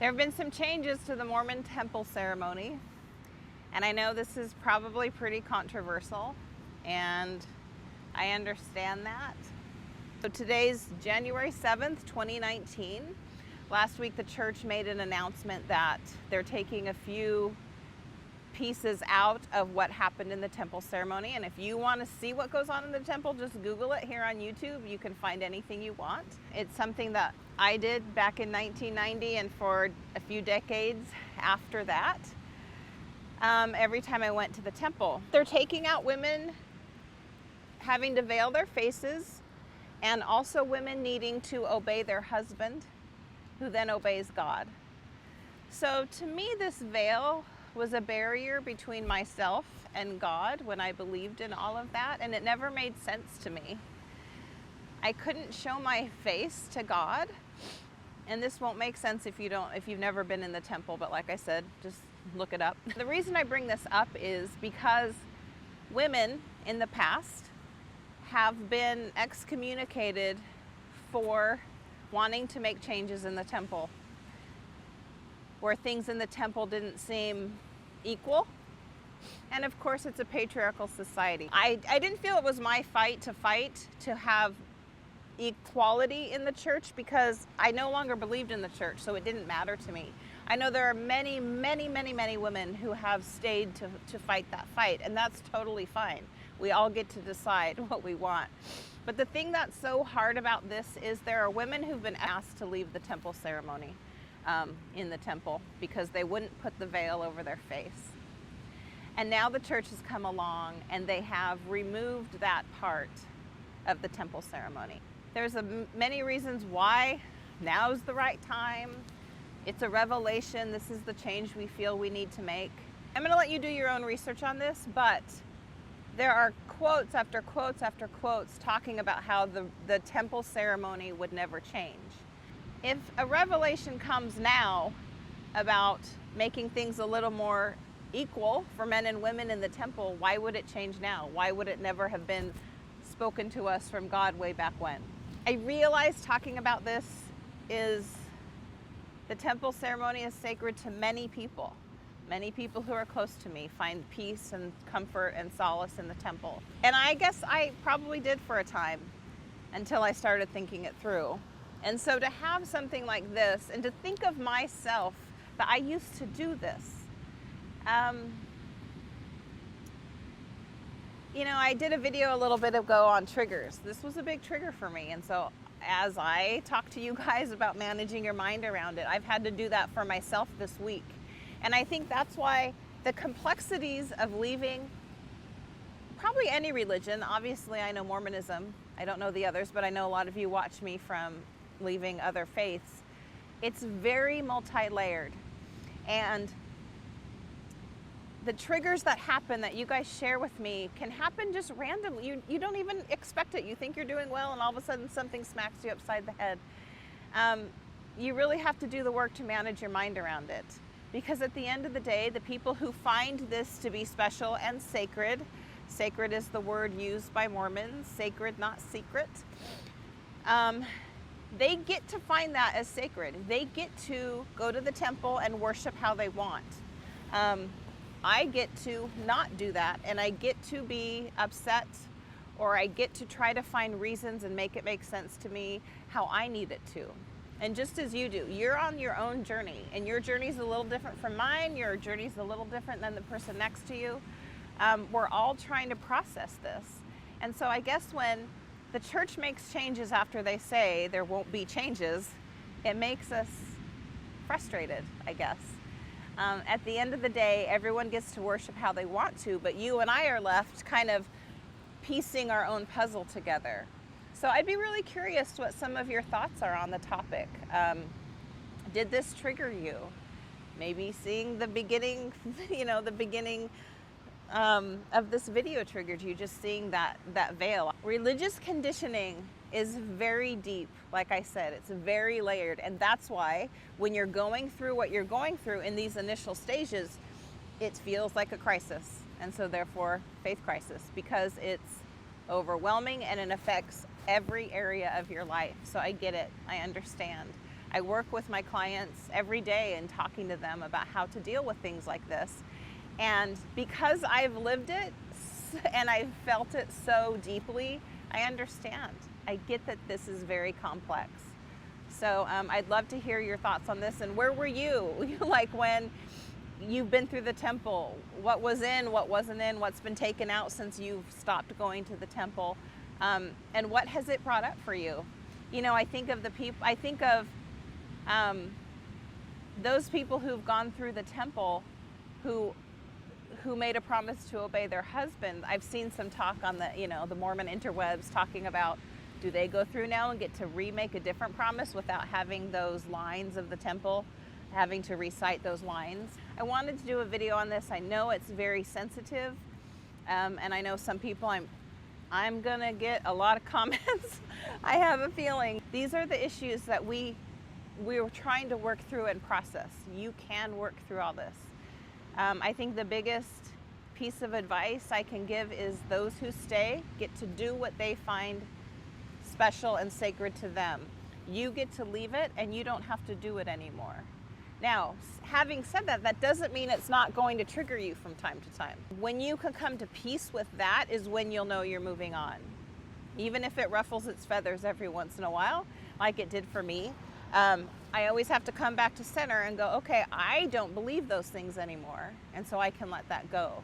There have been some changes to the Mormon temple ceremony, and I know this is probably pretty controversial, and I understand that. So today's January 7th, 2019. Last week the church made an announcement that they're taking a few pieces out of what happened in the temple ceremony, and if you want to see what goes on in the temple, just Google it here on YouTube. You can find anything you want. It's something that I did back in 1990 and for a few decades after that. Every time I went to the temple, they're taking out women having to veil their faces, and also women needing to obey their husband, who then obeys God. So to me, this veil was a barrier between myself and God when I believed in all of that, and it never made sense to me. I couldn't show my face to God, and this won't make sense if you've never been in the temple, but like I said, just look it up. The reason I bring this up is because women in the past have been excommunicated for wanting to make changes in the temple, where things in the temple didn't seem equal. And of course, it's a patriarchal society. I didn't feel it was my fight to have equality in the church, because I no longer believed in the church, so it didn't matter to me. I know there are many women who have stayed to fight that fight, and that's totally fine. We all get to decide what we want. But the thing that's so hard about this is there are women who've been asked to leave the temple ceremony in the temple because they wouldn't put the veil over their face. And now the church has come along and they have removed that part of the temple ceremony. There's many reasons why now's the right time. It's a revelation. This is the change we feel we need to make. I'm going to let you do your own research on this, but there are quotes after quotes after quotes talking about how the temple ceremony would never change. If a revelation comes now about making things a little more equal for men and women in the temple, why would it change now? Why would it never have been spoken to us from God way back when? I realize talking about this is the temple ceremony is sacred to many people. Many people who are close to me find peace and comfort and solace in the temple. And I guess I probably did for a time until I started thinking it through. And so to have something like this and to think of myself that I used to do this, I did a video a little bit ago on triggers. This was a big trigger for me. And so as I talk to you guys about managing your mind around it, I've had to do that for myself this week. And I think that's why the complexities of leaving probably any religion, obviously I know Mormonism, I don't know the others, but I know a lot of you watch me from leaving other faiths. It's very multi-layered. And the triggers that happen that you guys share with me can happen just randomly. You don't even expect it. You think you're doing well, and all of a sudden something smacks you upside the head. You really have to do the work to manage your mind around it. Because at the end of the day, the people who find this to be special and sacred is the word used by Mormons, sacred, not secret, they get to find that as sacred. They get to go to the temple and worship how they want. I get to not do that, and I get to be upset, or I get to try to find reasons and make it make sense to me how I need it to. And just as you do, you're on your own journey, and your journey's a little different from mine. Your journey's a little different than the person next to you. We're all trying to process this. And so I guess when the church makes changes after they say there won't be changes, it makes us frustrated, I guess. At the end of the day, everyone gets to worship how they want to, but you and I are left kind of piecing our own puzzle together. So I'd be really curious what some of your thoughts are on the topic. Did this trigger you? Maybe seeing the beginning, of this video triggered you, just seeing that veil. Religious conditioning is very deep. Like I said, it's very layered. And that's why when you're going through what you're going through in these initial stages, it feels like a crisis. And so therefore, faith crisis, because it's overwhelming and it affects every area of your life. So I get it. I understand. I work with my clients every day and talking to them about how to deal with things like this. And because I've lived it and I've felt it so deeply, I understand. I get that this is very complex. So I'd love to hear your thoughts on this. And where were you? Like when you've been through the temple, what was in, what wasn't in, what's been taken out since you've stopped going to the temple, and what has it brought up for you? You know, I think of the people, I think of those people who've gone through the temple who made a promise to obey their husband. I've seen some talk on the, you know, the Mormon interwebs talking about, do they go through now and get to remake a different promise without having those lines of the temple, having to recite those lines? I wanted to do a video on this. I know it's very sensitive, and I know some people, I'm gonna get a lot of comments. I have a feeling. These are the issues that we're trying to work through and process. You can work through all this. I think the biggest piece of advice I can give is those who stay get to do what they find special and sacred to them. You get to leave it and you don't have to do it anymore. Now, having said that, that doesn't mean it's not going to trigger you from time to time. When you can come to peace with that is when you'll know you're moving on. Even if it ruffles its feathers every once in a while, like it did for me, I always have to come back to center and go, okay, I don't believe those things anymore, and so I can let that go.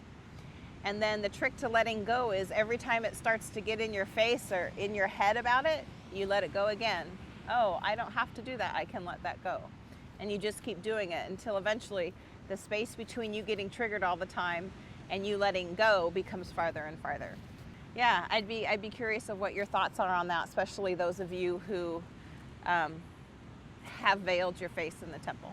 And then the trick to letting go is every time it starts to get in your face or in your head about it, you let it go again. Oh, I don't have to do that. I can let that go. And you just keep doing it until eventually the space between you getting triggered all the time and you letting go becomes farther and farther. Yeah, I'd be curious of what your thoughts are on that, especially those of you who have veiled your face in the temple.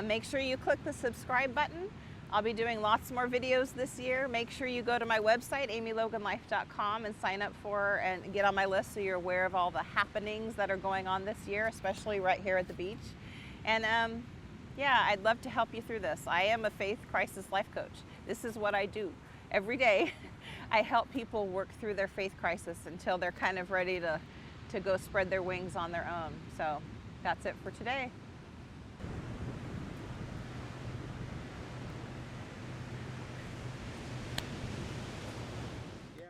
Make sure you click the subscribe button. I'll be doing lots more videos this year. Make sure you go to my website, amyloganlife.com, and sign up for and get on my list so you're aware of all the happenings that are going on this year, especially right here at the beach. And yeah, I'd love to help you through this. I am a faith crisis life coach. This is what I do every day. I help people work through their faith crisis until they're kind of ready to go spread their wings on their own. So that's it for today.